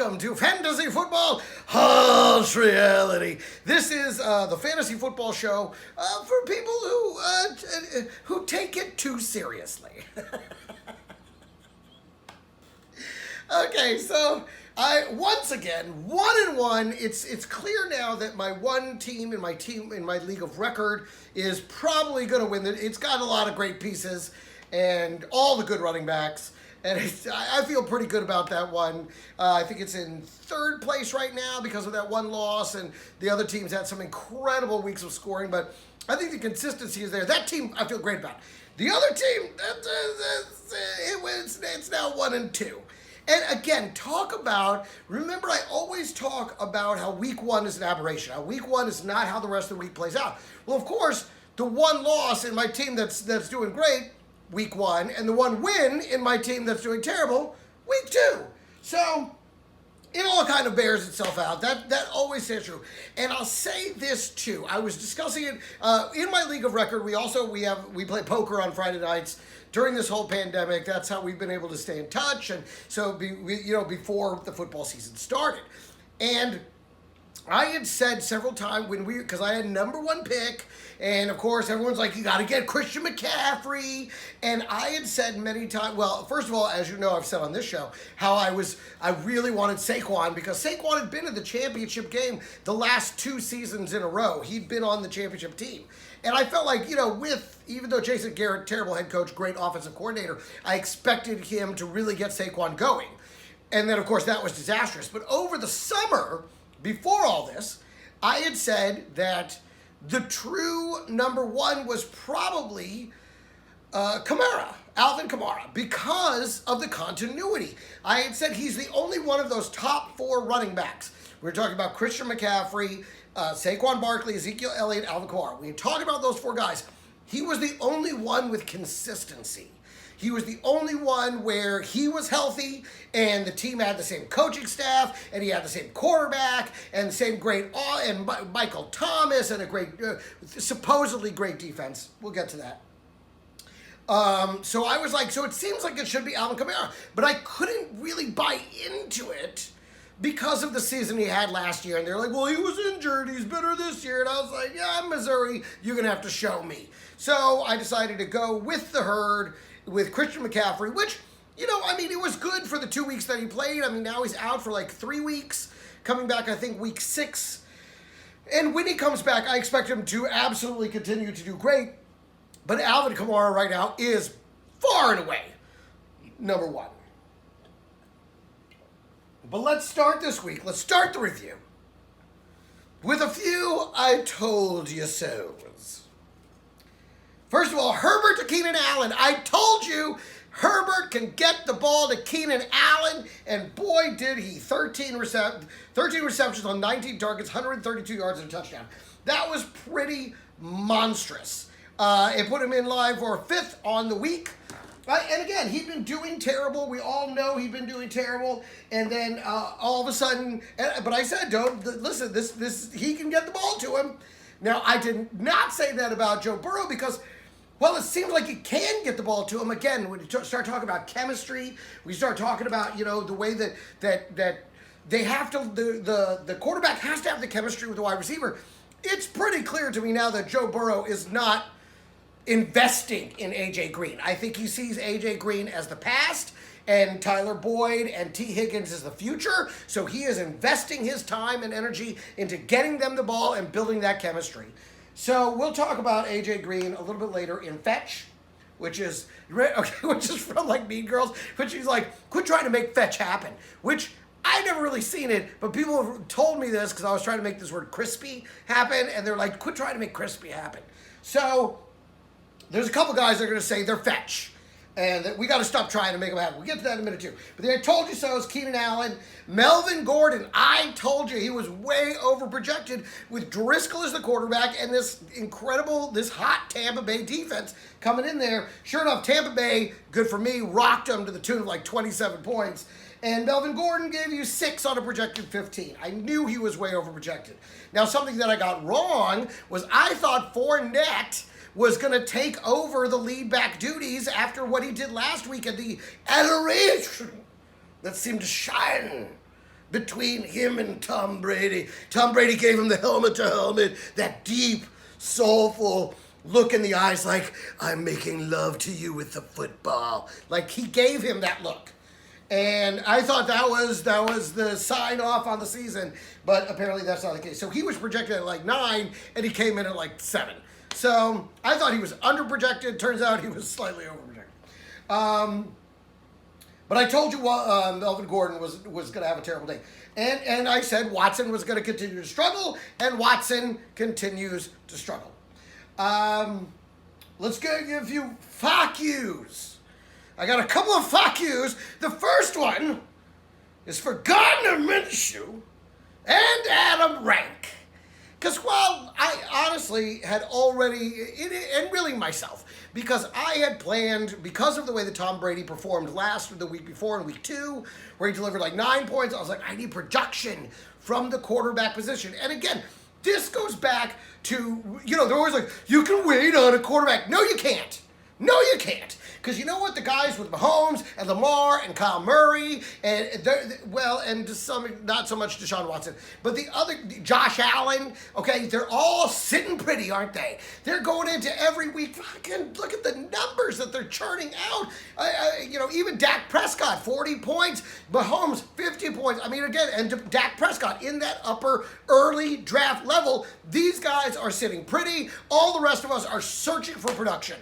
welcome to Fantasy Football Harsh Reality. This is the fantasy football show for people who take it too seriously. Okay, so once again 1-1. It's clear now that my one team in my league of record is probably going to win. It's got a lot of great pieces and all the good running backs. And I feel pretty good about that one. I think it's in third place right now because of that one loss, and the other teams had some incredible weeks of scoring, but I think the consistency is there. That team I feel great about. The other team, it's now 1-2. And again, remember I always talk about how week one is an aberration, how week one is not how the rest of the week plays out. Well, of course, the one loss in my team that's doing great, week one, and the one win in my team that's doing terrible, week two. So it all kind of bears itself out. That always stays true. And I'll say this too. I was discussing it in my league of record. We play poker on Friday nights during this whole pandemic. That's how we've been able to stay in touch. And so before the football season started, and I had said several times because I had number one pick, and of course everyone's like, you got to get Christian McCaffrey. And I had said many times, well, first of all, as you know, I've said on this show how I really wanted Saquon because Saquon had been in the championship game the last 2 seasons in a row. He'd been on the championship team. And I felt like, even though Jason Garrett, terrible head coach, great offensive coordinator, I expected him to really get Saquon going. And then, of course, that was disastrous. But over the summer, before all this, I had said that the true number one was probably Alvin Kamara, because of the continuity. I had said he's the only one of those top 4 running backs. We were talking about Christian McCaffrey, Saquon Barkley, Ezekiel Elliott, Alvin Kamara. We talked about those 4 guys. He was the only one with consistency. He was the only one where he was healthy and the team had the same coaching staff and he had the same quarterback and the same and Michael Thomas and a great, supposedly great defense. We'll get to that. So I was like, so it seems like it should be Alvin Kamara, but I couldn't really buy into it because of the season he had last year. And they're like, well, he was injured. He's better this year. And I was like, yeah, Missouri, you're going to have to show me. So I decided to go with the herd with Christian McCaffrey, which, it was good for the 2 weeks that he played. Now he's out for like 3 weeks, coming back, I think, week 6. And when he comes back, I expect him to absolutely continue to do great. But Alvin Kamara right now is far and away number one. But let's start this week. Let's start the review with a few I told you so's. First of all, Herbert to Keenan Allen. I told you Herbert can get the ball to Keenan Allen, and boy did he. 13 receptions on 19 targets, 132 yards and a touchdown. That was pretty monstrous. It put him in line for 5th on the week. And again, he'd been doing terrible. We all know he'd been doing terrible. And then all of a sudden, but I said, listen, this he can get the ball to him. Now, I did not say that about Joe Burrow because, well, it seems like he can get the ball to him. Again, when you start talking about chemistry, we start talking about, the way that they have to, the quarterback has to have the chemistry with the wide receiver. It's pretty clear to me now that Joe Burrow is not investing in A.J. Green. I think he sees A.J. Green as the past and Tyler Boyd and T. Higgins as the future. So he is investing his time and energy into getting them the ball and building that chemistry. So we'll talk about A.J. Green a little bit later in Fetch, which is from like Mean Girls, but she's like, quit trying to make Fetch happen, which I've never really seen it, but people have told me this because I was trying to make this word crispy happen, and they're like, quit trying to make crispy happen. So there's a couple guys that are going to say they're Fetch, and that we got to stop trying to make them happen. We'll get to that in a minute too. But then I told you so is Keenan Allen. Melvin Gordon, I told you he was way overprojected with Driscoll as the quarterback and this hot Tampa Bay defense coming in there. Sure enough, Tampa Bay, good for me, rocked them to the tune of like 27 points. And Melvin Gordon gave you 6 on a projected 15. I knew he was way overprojected. Now, something that I got wrong was I thought Fournette was going to take over the lead back duties after what he did last week and the adoration that seemed to shine between him and Tom Brady. Tom Brady gave him the helmet to helmet, that deep, soulful look in the eyes like, I'm making love to you with the football. Like, he gave him that look. And I thought that was the sign off on the season, but apparently that's not the case. So he was projected at like 9, and he came in at like 7. So I thought he was under-projected. Turns out he was slightly over-projected. But I told you Melvin Gordon was going to have a terrible day. And I said Watson was going to continue to struggle, and Watson continues to struggle. Let's give you FAH-Qs. I got a couple of FAH-Qs. The first one is for Gardner Minshew and Adam Rank. Because while I honestly had already, and really myself, because I had planned, because of the way that Tom Brady performed the week before in week 2, where he delivered like 9 points, I was like, I need production from the quarterback position. And again, this goes back to, they're always like, you can wait on a quarterback. No, you can't. No, you can't. Because you know what? The guys with Mahomes and Lamar and Kyle Murray and not so much Deshaun Watson, but the other, Josh Allen, okay, they're all sitting pretty, aren't they? They're going into every week. Fucking look at the numbers that they're churning out. Even Dak Prescott, 40 points. Mahomes, 50 points. I mean, again, and Dak Prescott in that upper early draft level, these guys are sitting pretty. All the rest of us are searching for production.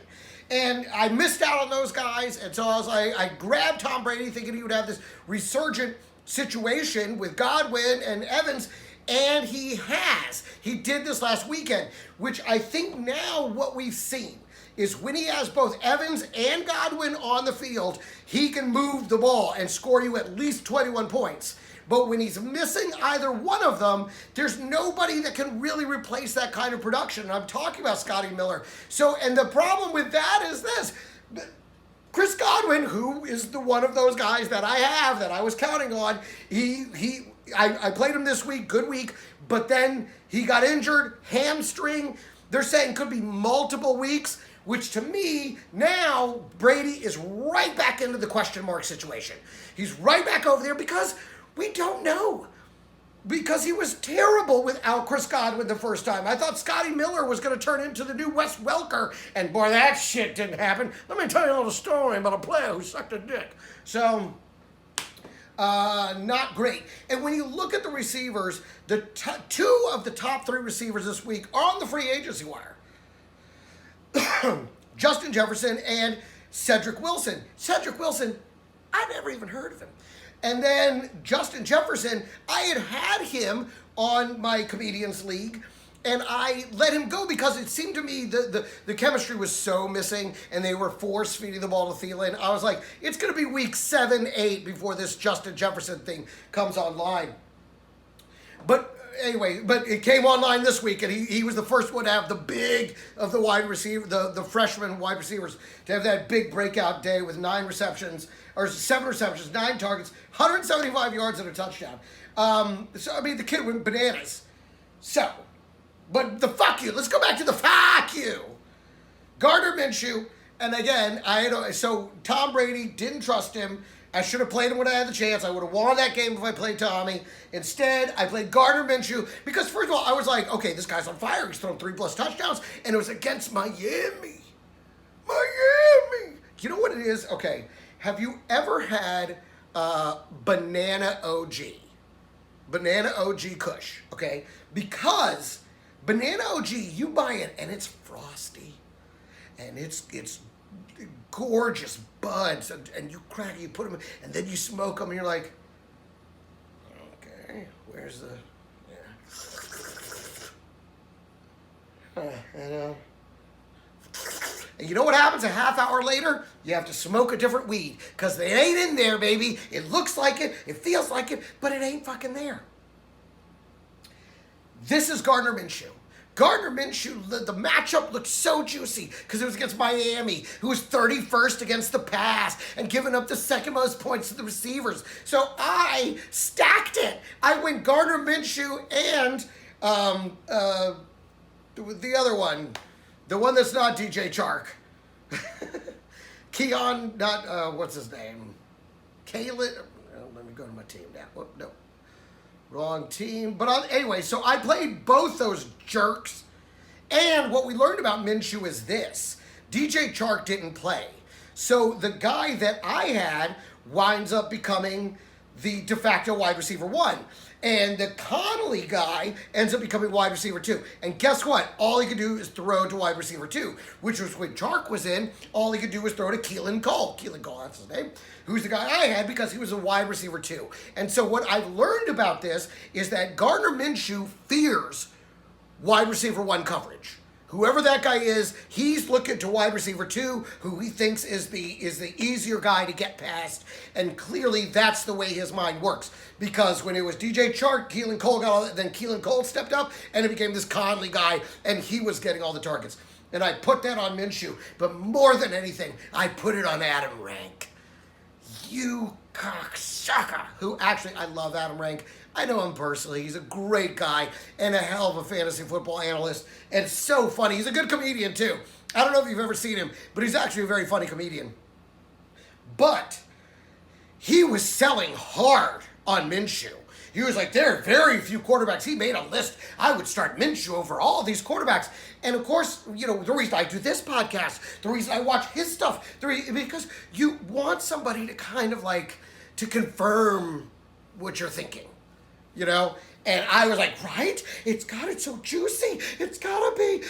And I missed out on those guys, and so I grabbed Tom Brady thinking he would have this resurgent situation with Godwin and Evans, and he has. He did this last weekend, which I think now what we've seen is when he has both Evans and Godwin on the field, he can move the ball and score you at least 21 points. But when he's missing either one of them, there's nobody that can really replace that kind of production. And I'm talking about Scotty Miller. So, and the problem with that is this. Chris Godwin, who is the one of those guys that I have, that I was counting on, I played him this week, good week, but then he got injured, hamstring. They're saying could be multiple weeks, which to me, now Brady is right back into the question mark situation. He's right back over there because we don't know. Because he was terrible without Chris Godwin the first time. I thought Scotty Miller was going to turn into the new Wes Welker, and boy, that shit didn't happen. Let me tell you a little story about a player who sucked a dick. So, not great. And when you look at the receivers, the 2 of the top 3 receivers this week are on the free agency wire. Justin Jefferson and Cedric Wilson. Cedric Wilson, I never even heard of him. And then Justin Jefferson, I had him on my Comedians League, and I let him go because it seemed to me the chemistry was so missing, and they were force-feeding the ball to Thielen. I was like, it's going to be week 7, 8 before this Justin Jefferson thing comes online. But anyway, but it came online this week, and he was the first one to have the big of the wide receiver, the freshman wide receivers, to have that big breakout day with 7 receptions, 9 targets, 175 yards and a touchdown. So, I mean, the kid went bananas. So, but the fuck you. Let's go back to the fuck you. Gardner Minshew, and again, so Tom Brady didn't trust him. I should have played him when I had the chance. I would have won that game if I played Tommy. Instead, I played Gardner Minshew because, first of all, I was like, okay, this guy's on fire. He's thrown 3+ touchdowns, and it was against Miami. You know what it is? Okay, have you ever had Banana OG? Banana OG Kush, okay? Because Banana OG, you buy it, and it's frosty, and it's gorgeous buds, and you crack it, you put them, and then you smoke them, and you're like, okay, where's the, and you know what happens a half hour later? You have to smoke a different weed, because they ain't in there, baby. It looks like it, it feels like it, but it ain't fucking there. This is Gardner Minshew. Gardner Minshew, the matchup looked so juicy because it was against Miami, who was 31st against the pass and giving up the second most points to the receivers. So I stacked it. I went Gardner Minshew and the other one, the one that's not DJ Chark. Keon, not, what's his name? Caleb. Let me go to my team now. Oh, no. Wrong team. But anyway, so I played both those jerks. And what we learned about Minshew is this. DJ Chark didn't play. So the guy that I had winds up becoming the de facto wide receiver 1. And the Connolly guy ends up becoming wide receiver 2. And guess what? All he could do is throw to wide receiver 2, which was when Chark was in. All he could do was throw to Keelan Cole. Keelan Cole, that's his name. Who's the guy I had because he was a wide receiver 2. And so what I've learned about this is that Gardner Minshew fears wide receiver 1 coverage. Whoever that guy is, he's looking to wide receiver 2, who he thinks is the easier guy to get past. And clearly that's the way his mind works. Because when it was DJ Chark, Keelan Cole got all that, then Keelan Cole stepped up, and it became this Conley guy, and he was getting all the targets. And I put that on Minshew. But more than anything, I put it on Adam Rank. You cocksucker. Who actually, I love Adam Rank. I know him personally. He's a great guy and a hell of a fantasy football analyst. And so funny. He's a good comedian, too. I don't know if you've ever seen him, but he's actually a very funny comedian. But he was selling hard on Minshew. He was like, there are very few quarterbacks. He made a list. I would start Minshew over all these quarterbacks. And of course, you know, the reason I do this podcast, the reason I watch his stuff, because you want somebody to kind of like, to confirm what you're thinking. You know, and I was like, right? It's got it so juicy. It's gotta be,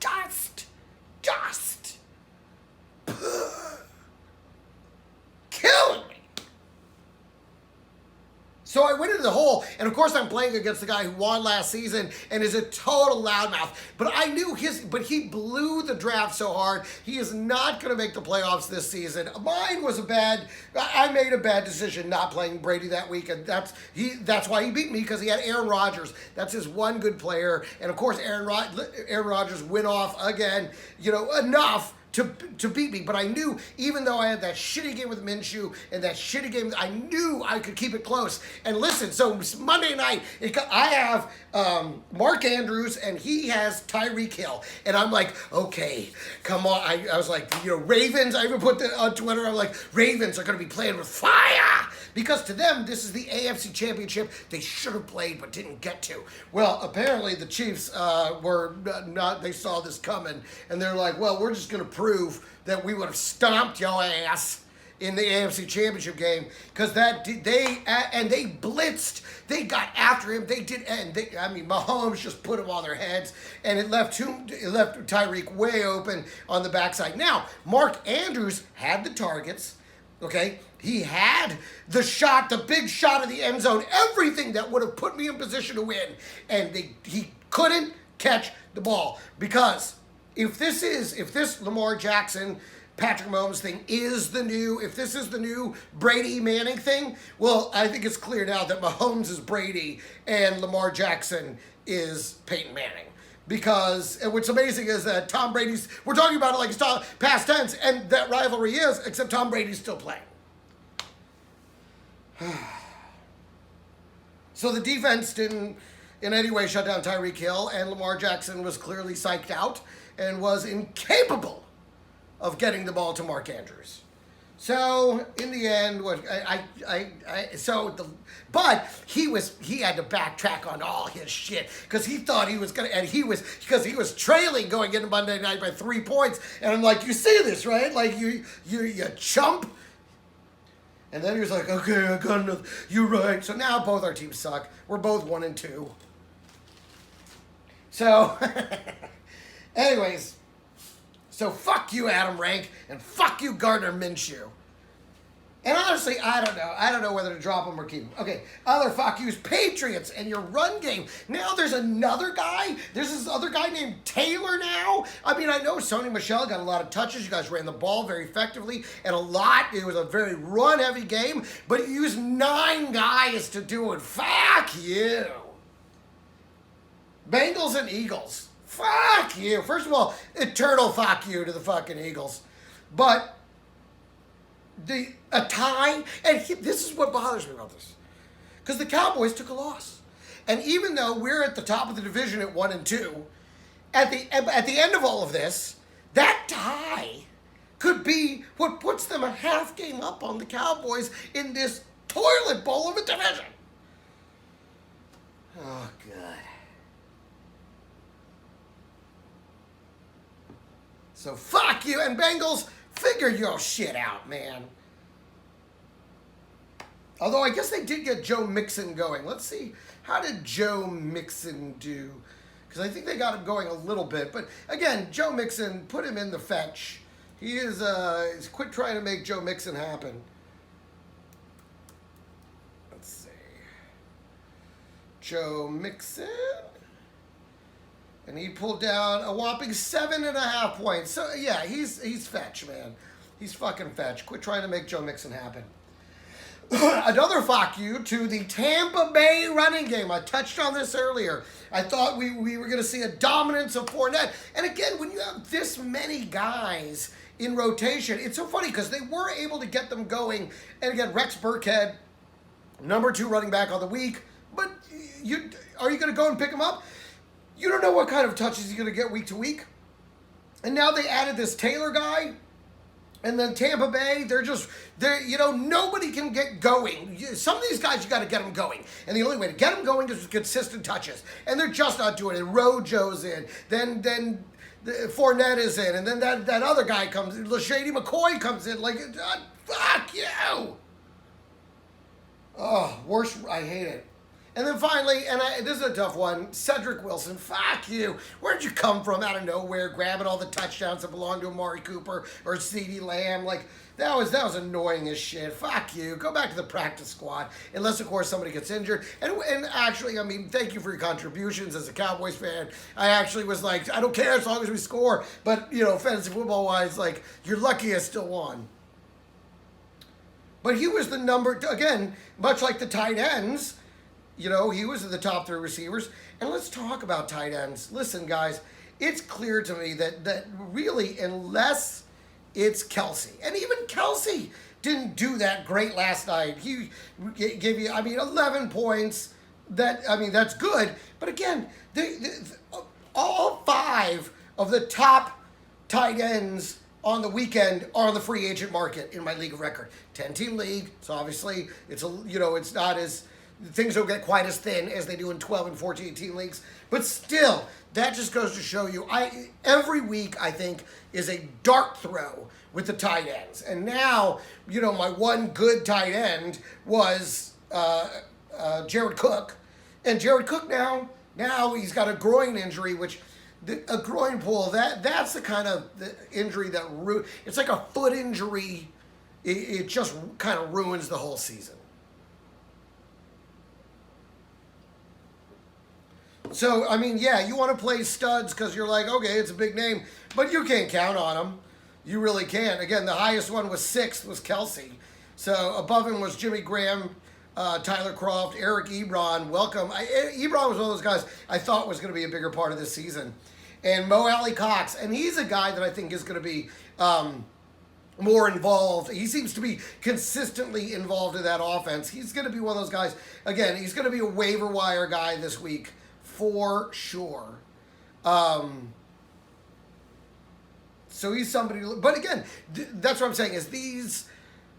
dust, killing me. So I went into the hole, and of course I'm playing against the guy who won last season and is a total loudmouth. But I knew but he blew the draft so hard, he is not going to make the playoffs this season. Mine was I made a bad decision not playing Brady that week, and that's why he beat me, because he had Aaron Rodgers. That's his one good player, and of course Aaron Rodgers went off again, you know, enough to beat me. But I knew, even though I had that shitty game with Minshew and that shitty game, I knew I could keep it close. And listen, so Monday night, I have Mark Andrews and he has Tyreek Hill. And I'm like, okay, come on. I was like, you know, Ravens, I even put that on Twitter. I'm like, Ravens are going to be playing with fire. Because to them, this is the AFC Championship they should have played but didn't get to. Well, apparently the Chiefs were not, they saw this coming. And they're like, well, we're just going to prove that we would have stomped your ass in the AFC Championship game, because they blitzed, they got after him, Mahomes just put him on their heads, and it left Tyreek way open on the backside. Now, Mark Andrews had the targets, okay? He had the shot, the big shot of the end zone, everything that would have put me in position to win, and he couldn't catch the ball, because if this Lamar Jackson, Patrick Mahomes thing if this is the new Brady Manning thing, well, I think it's clear now that Mahomes is Brady and Lamar Jackson is Peyton Manning. Because, and what's amazing is that Tom Brady's, we're talking about it like it's past tense, and that rivalry is, except Tom Brady's still playing. So the defense didn't in any way shut down Tyreek Hill, and Lamar Jackson was clearly psyched out and was incapable of getting the ball to Mark Andrews. So in the end, but he had to backtrack on all his shit, because he thought he was gonna, and he was trailing going into Monday night by 3 points, and I'm like, you see this, right? Like you chump. And then he was like, okay, I got enough. You're right. So now both our teams suck. We're both 1-2. So, anyways. So fuck you, Adam Rank, and fuck you, Gardner Minshew. And honestly, I don't know whether to drop him or keep him. Okay, other fuck yous, Patriots and your run game. Now there's another guy. There's this other guy named Taylor now. I mean, I know Sony Michel got a lot of touches. You guys ran the ball very effectively and a lot. It was a very run-heavy game, but you used 9 guys to do it. Fuck you. Bengals and Eagles. Fuck you. First of all, eternal fuck you to the fucking Eagles. But a tie, and this is what bothers me about this. Because the Cowboys took a loss. And even though we're at the top of the division at 1-2, at the end of all of this, that tie could be what puts them a half game up on the Cowboys in this toilet bowl of a division. Oh, God. So fuck you, and Bengals, figure your shit out, man. Although I guess they did get Joe Mixon going. Let's see, how did Joe Mixon do? Because I think they got him going a little bit. But again, Joe Mixon, put him in the fetch. He is, he's quit trying to make Joe Mixon happen. Let's see. Joe Mixon. And he pulled down a whopping 7.5 points. So, yeah, he's fetch, man. He's fucking fetch. Quit trying to make Joe Mixon happen. Another fuck you to the Tampa Bay running game. I touched on this earlier. I thought we were going to see a dominance of Fournette. And again, when you have this many guys in rotation, it's so funny because they were able to get them going. And again, Rex Burkhead, number 2 running back on the week. But are you going to go and pick him up? You don't know what kind of touches he's going to get week to week. And now they added this Taylor guy. And then Tampa Bay, nobody can get going. Some of these guys, you got to get them going. And the only way to get them going is with consistent touches. And they're just not doing it. Rojo's in. Then Fournette is in. And then that other guy comes in. LaShady McCoy comes in. Like, fuck you. Oh, worst. I hate it. And then finally, this is a tough one, Cedric Wilson, fuck you. Where'd you come from out of nowhere, grabbing all the touchdowns that belong to Amari Cooper or CeeDee Lamb? Like, that was annoying as shit. Fuck you. Go back to the practice squad, unless, of course, somebody gets injured. And actually, I mean, thank you for your contributions as a Cowboys fan. I actually was like, I don't care as long as we score. But, fantasy football-wise, like, you're lucky I still won. But he was the number, again, much like the tight ends, he was in the top 3 receivers. And let's talk about tight ends. Listen, guys, it's clear to me that really, unless it's Kelsey, and even Kelsey didn't do that great last night. He gave you, 11 points. That's good. But again, all 5 of the top tight ends on the weekend are on the free agent market in my league of record. 10-team league, so obviously it's not as... Things don't get quite as thin as they do in 12 and 14-team leagues. But still, that just goes to show you, every week, I think, is a dart throw with the tight ends. And now, my one good tight end was Jared Cook. And Jared Cook now he's got a groin injury, which... a groin pull, that's the kind of the injury that... It's like a foot injury. It just kind of ruins the whole season. So, you want to play studs because you're like, okay, it's a big name, but you can't count on them. You really can't. Again, the highest one was 6th was Kelsey. So above him was Jimmy Graham, Tyler Kroft, Eric Ebron. Welcome. Ebron was one of those guys I thought was going to be a bigger part of this season. And Mo Alley Cox. And he's a guy that I think is going to be more involved. He seems to be consistently involved in that offense. He's going to be one of those guys. Again, he's going to be a waiver wire guy this week. For sure. So he's somebody, but again, that's what I'm saying is these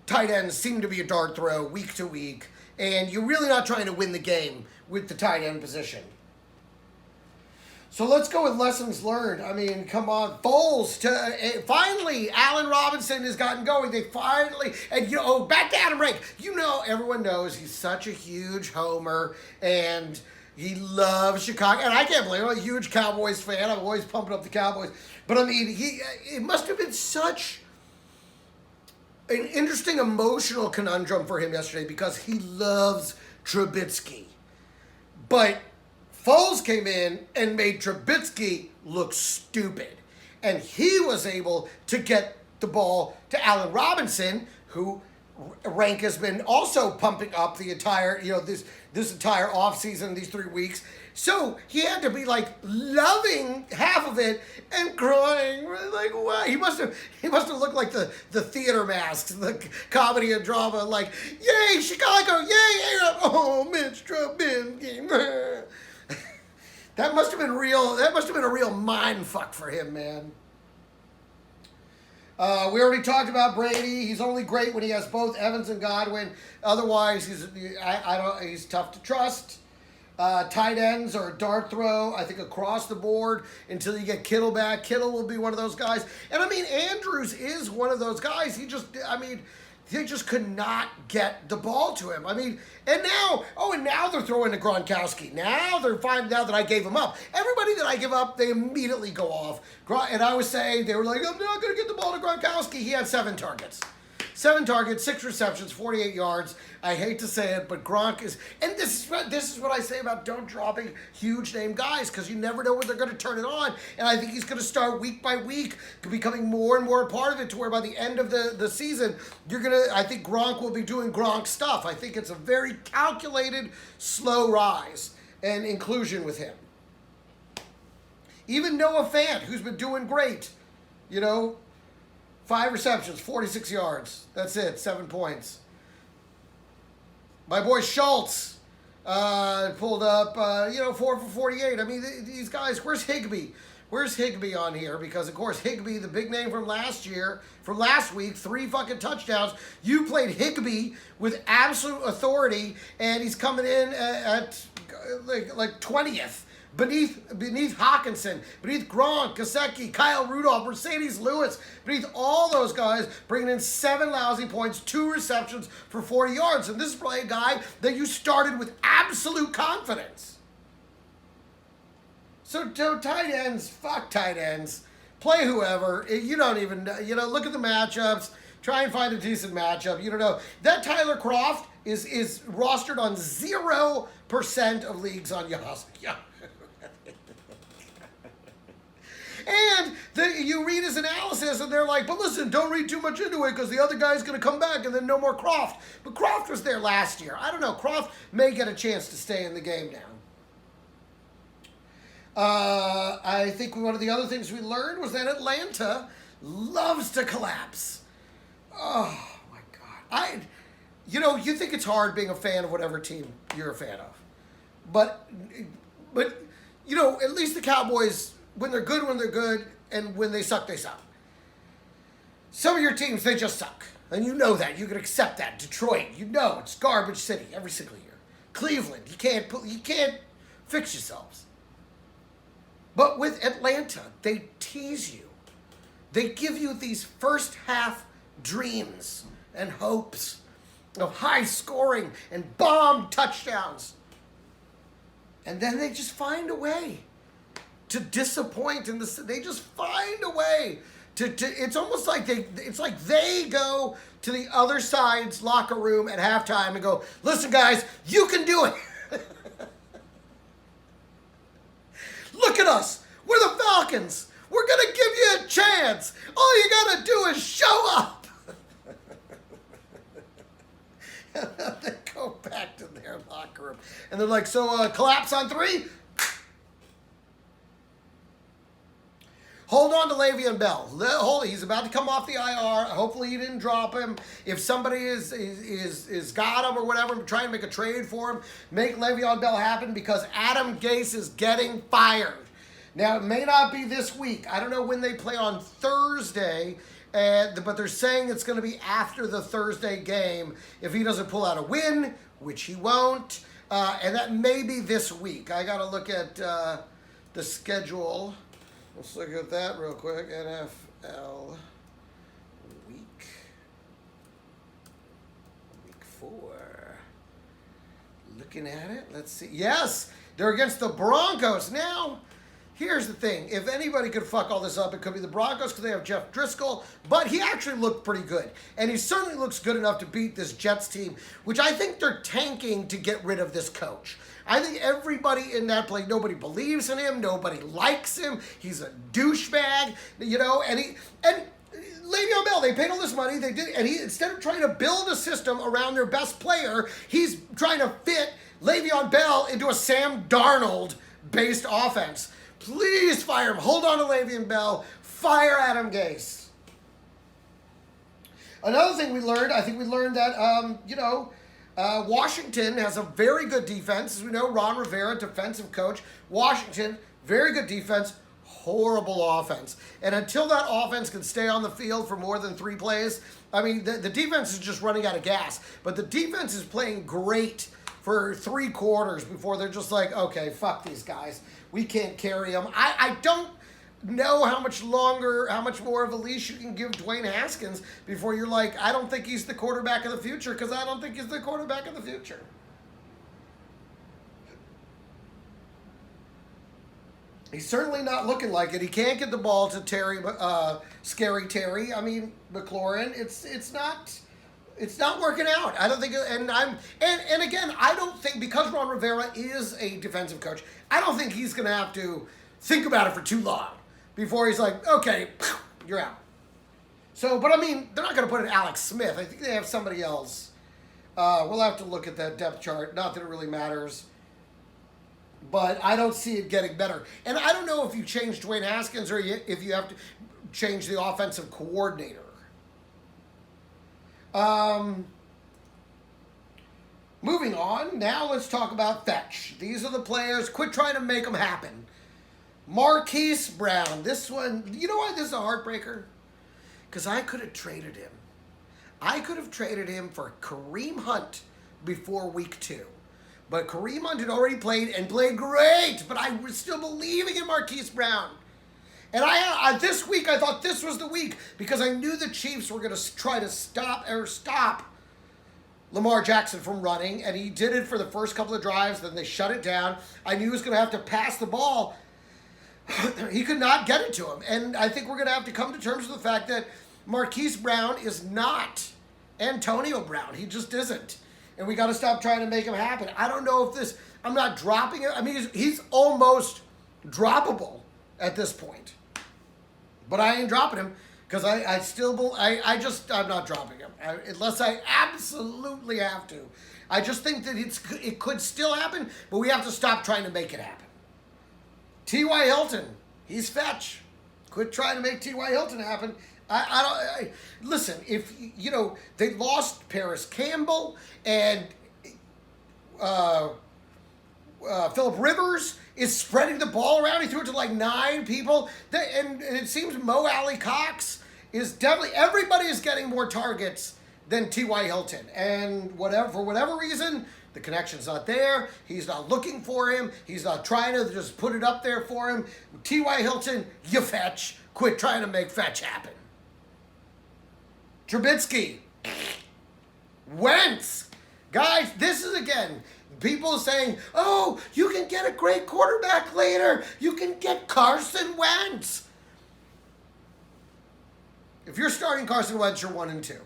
tight ends seem to be a dart throw week to week, and you're really not trying to win the game with the tight end position. So let's go with lessons learned. Come on. Foles, finally, Allen Robinson has gotten going. They finally, and back to Adam Rank. Everyone knows he's such a huge homer, and he loves Chicago, and I can't blame him. I'm a huge Cowboys fan. I'm always pumping up the Cowboys. But, it must have been such an interesting emotional conundrum for him yesterday because he loves Trubisky. But Foles came in and made Trubisky look stupid. And he was able to get the ball to Allen Robinson, who Rank has been also pumping up the entire, this entire offseason, these 3 weeks. So he had to be loving half of it and crying. Like, wow. He must have looked like the theater masks, the comedy and drama, like, yay, Chicago, yay, oh, Mitch Trubisky. That must have been real. That must have been a real mind fuck for him, man. We already talked about Brady. He's only great when he has both Evans and Godwin. Otherwise, he's tough to trust. Tight ends are a dart throw, I think, across the board until you get Kittle back. Kittle will be one of those guys. And, I mean, Andrews is one of those guys. They just could not get the ball to him. I mean, and now they're throwing to Gronkowski. Now they're finding out that I gave him up. Everybody that I give up, they immediately go off. And I was saying, they were like, I'm not going to get the ball to Gronkowski. He had 7 targets. 7 targets, 6 receptions, 48 yards. I hate to say it, but Gronk is... And this is what I say about don't dropping huge-name guys, because you never know when they're going to turn it on. And I think he's going to start week by week, becoming more and more a part of it, to where by the end of the season, I think Gronk will be doing Gronk stuff. I think it's a very calculated, slow rise and inclusion with him. Even Noah Fant, who's been doing great, 5 receptions, 46 yards. That's it, 7 points. My boy Schultz pulled up, 4 for 48. I mean, these guys, where's Higbee? Where's Higbee on here? Because, of course, Higbee, the big name from last week, 3 fucking touchdowns. You played Higbee with absolute authority, and he's coming in at like 20th. Beneath Hawkinson, beneath Gronk, Gesicki, Kyle Rudolph, Mercedes Lewis, beneath all those guys, bringing in 7 lousy points, 2 receptions for 40 yards. And this is probably a guy that you started with absolute confidence. So tight ends, fuck tight ends. Play whoever. You don't even, look at the matchups. Try and find a decent matchup. You don't know. That Tyler Kroft is rostered on 0% of leagues on Yahoo. And you read his analysis, and they're like, but listen, don't read too much into it, because the other guy's going to come back, and then no more Kroft. But Kroft was there last year. I don't know. Kroft may get a chance to stay in the game now. I think one of the other things we learned was that Atlanta loves to collapse. Oh, my God. You think it's hard being a fan of whatever team you're a fan of. But at least the Cowboys... When they're good, and when they suck, they suck. Some of your teams, they just suck. And you know that. You can accept that. Detroit, it's garbage city every single year. Cleveland, you can't fix yourselves. But with Atlanta, they tease you. They give you these first half dreams and hopes of high scoring and bomb touchdowns. And then they just find a way to disappoint, and they just find a way to it's almost like they go to the other side's locker room at halftime and go, listen guys, you can do it. Look at us, we're the Falcons, we're gonna give you a chance, all you gotta do is show up. And then they go back to their locker room and they're like, so collapse on 3. Hold on to Le'Veon Bell. He's about to come off the IR. Hopefully you didn't drop him. If somebody is got him or whatever, try and make a trade for him. Make Le'Veon Bell happen, because Adam Gase is getting fired. Now, it may not be this week. I don't know when they play on Thursday, but they're saying it's going to be after the Thursday game if he doesn't pull out a win, which he won't. And that may be this week. I got to look at the schedule. Let's look at that real quick. NFL week 4. Looking at it, let's see. Yes, they're against the Broncos. Now, here's the thing. If anybody could fuck all this up, it could be the Broncos, because they have Jeff Driscoll. But he actually looked pretty good. And he certainly looks good enough to beat this Jets team, which I think they're tanking to get rid of this coach. I think everybody in that play, nobody believes in him, nobody likes him, he's a douchebag, and Le'Veon Bell, they paid all this money, instead of trying to build a system around their best player, he's trying to fit Le'Veon Bell into a Sam Darnold-based offense. Please fire him. Hold on to Le'Veon Bell. Fire Adam Gase. Another thing we learned, that, Washington has a very good defense. As we know, Ron Rivera, defensive coach. Washington, very good defense. horrible offense. And until that offense can stay on the field for more than 3 plays, I mean, the defense is just running out of gas. But the defense is playing great for 3 quarters before they're just like, okay, fuck these guys. We can't carry them. I don't know how much more of a leash you can give Dwayne Haskins before you're like, I don't think he's the quarterback of the future, because I don't think he's the quarterback of the future. He's certainly not looking like it. He can't get the ball to Terry, Scary Terry. I mean, McLaurin. It's not working out. I don't think, and again, I don't think, because Ron Rivera is a defensive coach, I don't think he's going to have to think about it for too long before he's like, okay, you're out. So, but I mean, they're not going to put in Alex Smith. I think they have somebody else. We'll have to look at that depth chart. Not that it really matters. But I don't see it getting better. And I don't know if you change Dwayne Haskins or if you have to change the offensive coordinator. Moving on, now let's talk about Fetch. These are the players. Quit trying to make them happen. Marquise Brown. This one, you know why this is a heartbreaker? Because I could have traded him. I could have traded him for Kareem Hunt before week 2. But Kareem Hunt had already played and played great. But I was still believing in Marquise Brown. And I this week, I thought this was the week because I knew the Chiefs were going to try to stop Lamar Jackson from running. And he did it for the first couple of drives. Then they shut it down. I knew he was going to have to pass the ball. He could not get it to him. And I think we're going to have to come to terms with the fact that Marquise Brown is not Antonio Brown. He just isn't. And we got to stop trying to make him happen. I don't know if this, I'm not dropping it. I mean, he's almost droppable at this point. But I ain't dropping him because I'm not dropping him unless I absolutely have to. I just think that it could still happen, but we have to stop trying to make it happen. T.Y. Hilton, he's Fetch. Quit trying to make T.Y. Hilton happen. Listen, if, you know, they lost Paris Campbell and Phillip Rivers is spreading the ball around. He threw it to like 9 people. And it seems Mo Alley Cox is definitely, everybody is getting more targets than T.Y. Hilton. And for whatever reason, the connection's not there. He's not looking for him. He's not trying to just put it up there for him. T.Y. Hilton, you Fetch. Quit trying to make Fetch happen. Trubisky. Wentz. Guys, this is again, people saying, oh, you can get a great quarterback later. You can get Carson Wentz. If you're starting Carson Wentz, you're 1-2.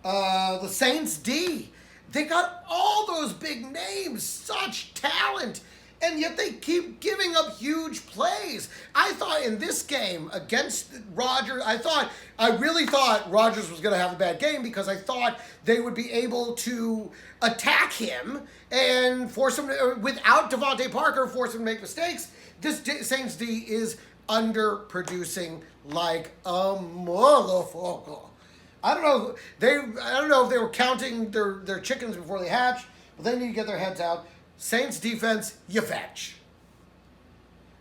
The Saints D. They got all those big names, such talent, and yet they keep giving up huge plays. I thought in this game against Rodgers, I really thought Rodgers was going to have a bad game because I thought they would be able to attack him and force him to, without Devontae Parker, force him to make mistakes. This Saints D is underproducing like a motherfucker. I don't know if they were counting their chickens before they hatch, but they need to get their heads out. Saints defense, you fetch.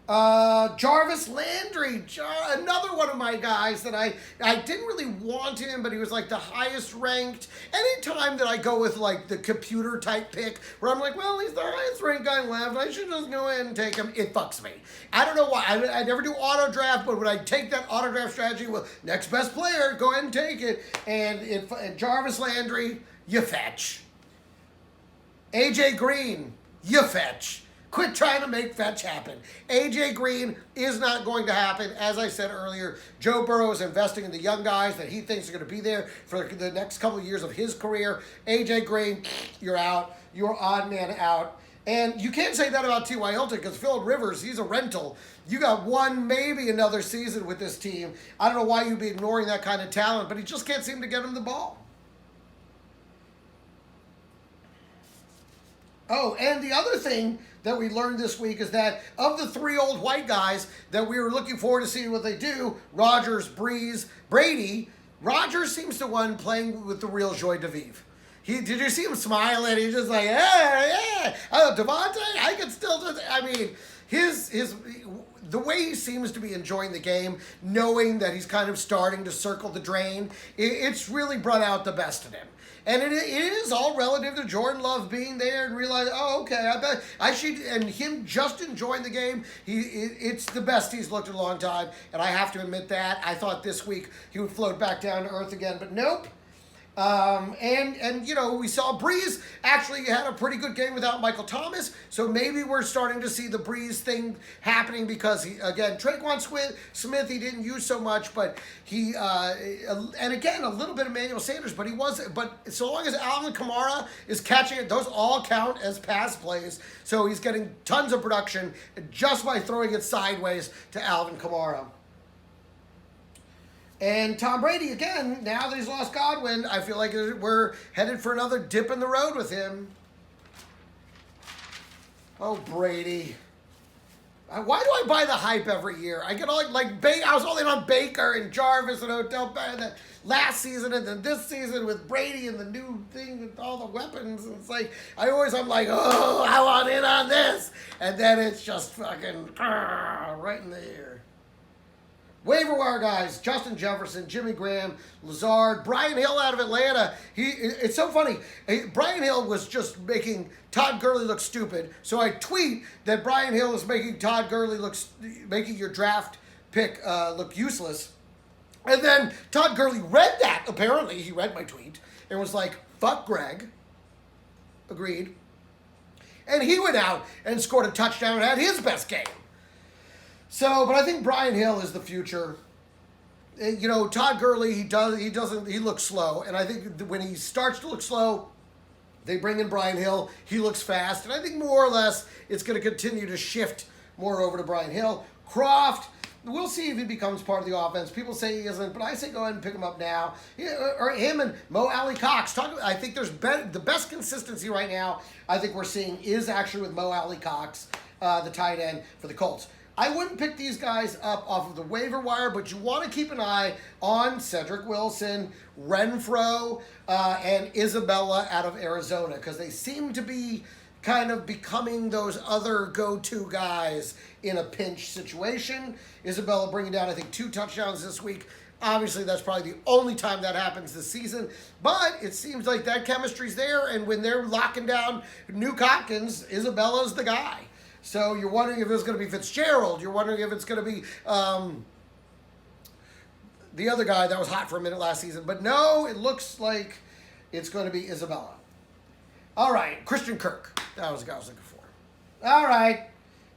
Jarvis Landry, another one of my guys that I didn't really want him, but he was like the highest ranked. Anytime that I go with like the computer type pick, where I'm like, well, he's the highest ranked guy left, I should just go ahead and take him, it fucks me. I don't know why. I never do auto draft, but when I take that auto draft strategy, well, next best player, go ahead and take it. And Jarvis Landry, you fetch. AJ Green, you fetch. Quit trying to make fetch happen. A.J. Green is not going to happen. As I said earlier, Joe Burrow is investing in the young guys that he thinks are going to be there for the next couple of years of his career. A.J. Green, you're out. You're odd man out. And you can't say that about T.Y. Hilton because Phillip Rivers, he's a rental. You got one, maybe another season with this team. I don't know why you'd be ignoring that kind of talent, but he just can't seem to get him the ball. Oh, and the other thing that we learned this week is that of the 3 old white guys that we were looking forward to seeing what they do, Rodgers, Breeze, Brady, Rodgers seems the one playing with the real joie de vivre. Did you see him smiling? He's just like, yeah. Oh, Devontae, I can still do that. I mean, the way he seems to be enjoying the game, knowing that he's kind of starting to circle the drain, it's really brought out the best in him. And it is all relative to Jordan Love being there and realizing, oh, okay, I bet I should, and him just enjoying the game, it's the best he's looked in a long time, and I have to admit that. I thought this week he would float back down to earth again, but nope. And you know, we saw Breeze actually had a pretty good game without Michael Thomas, so maybe we're starting to see the Breeze thing happening because, again, Traquan Smith, he didn't use so much, but he, and again, a little bit of Emmanuel Sanders, but so long as Alvin Kamara is catching it, those all count as pass plays, so he's getting tons of production just by throwing it sideways to Alvin Kamara. And Tom Brady, again, now that he's lost Godwin, I feel like we're headed for another dip in the road with him. Oh, Brady. Why do I buy the hype every year? I get all I was only on Baker and Jarvis and Odell last season and then this season with Brady and the new thing with all the weapons. And it's like, I'm like, oh, I want in on this. And then it's just fucking right in the ear. Waiver wire guys, Justin Jefferson, Jimmy Graham, Lazard, Brian Hill out of Atlanta. It's so funny. Brian Hill was just making Todd Gurley look stupid. So I tweet that Brian Hill is making Todd Gurley making your draft pick look useless. And then Todd Gurley read that. Apparently, he read my tweet and was like, fuck Greg. Agreed. And he went out and scored a touchdown and had his best game. So, but I think Brian Hill is the future. You know, Todd Gurley, he looks slow. And I think when he starts to look slow, they bring in Brian Hill. He looks fast. And I think more or less it's going to continue to shift more over to Brian Hill. Croft, we'll see if he becomes part of the offense. People say he isn't, but I say go ahead and pick him up now. Or him and Mo Alley Cox. I think there's the best consistency right now I think we're seeing is actually with Mo Alley Cox, the tight end for the Colts. I wouldn't pick these guys up off of the waiver wire, but you want to keep an eye on Cedric Wilson, Renfro, and Isabella out of Arizona because they seem to be kind of becoming those other go-to guys in a pinch situation. Isabella bringing down, I think, 2 touchdowns this week. Obviously, that's probably the only time that happens this season, but it seems like that chemistry's there, and when they're locking down Nuke Hopkins, Isabella's the guy. So you're wondering if it's going to be Fitzgerald. You're wondering if it's going to be the other guy that was hot for a minute last season. But no, it looks like it's going to be Isabella. All right, Christian Kirk. That was the guy I was looking for. All right,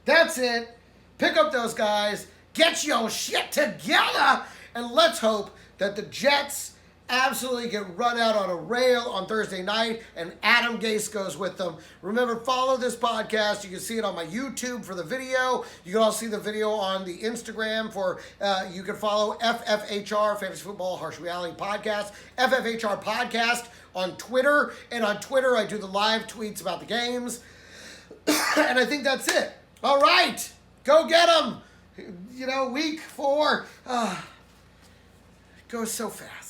that's it. Pick up those guys. Get your shit together. And let's hope that the Jets absolutely get run out on a rail on Thursday night, and Adam Gase goes with them. Remember, follow this podcast. You can see it on my YouTube for the video. You can also see the video on the Instagram for, you can follow FFHR, Fantasy Football Harsh Reality Podcast, FFHR Podcast on Twitter. And on Twitter, I do the live tweets about the games. And I think that's it. All right. Go get them. You know, week 4 goes so fast.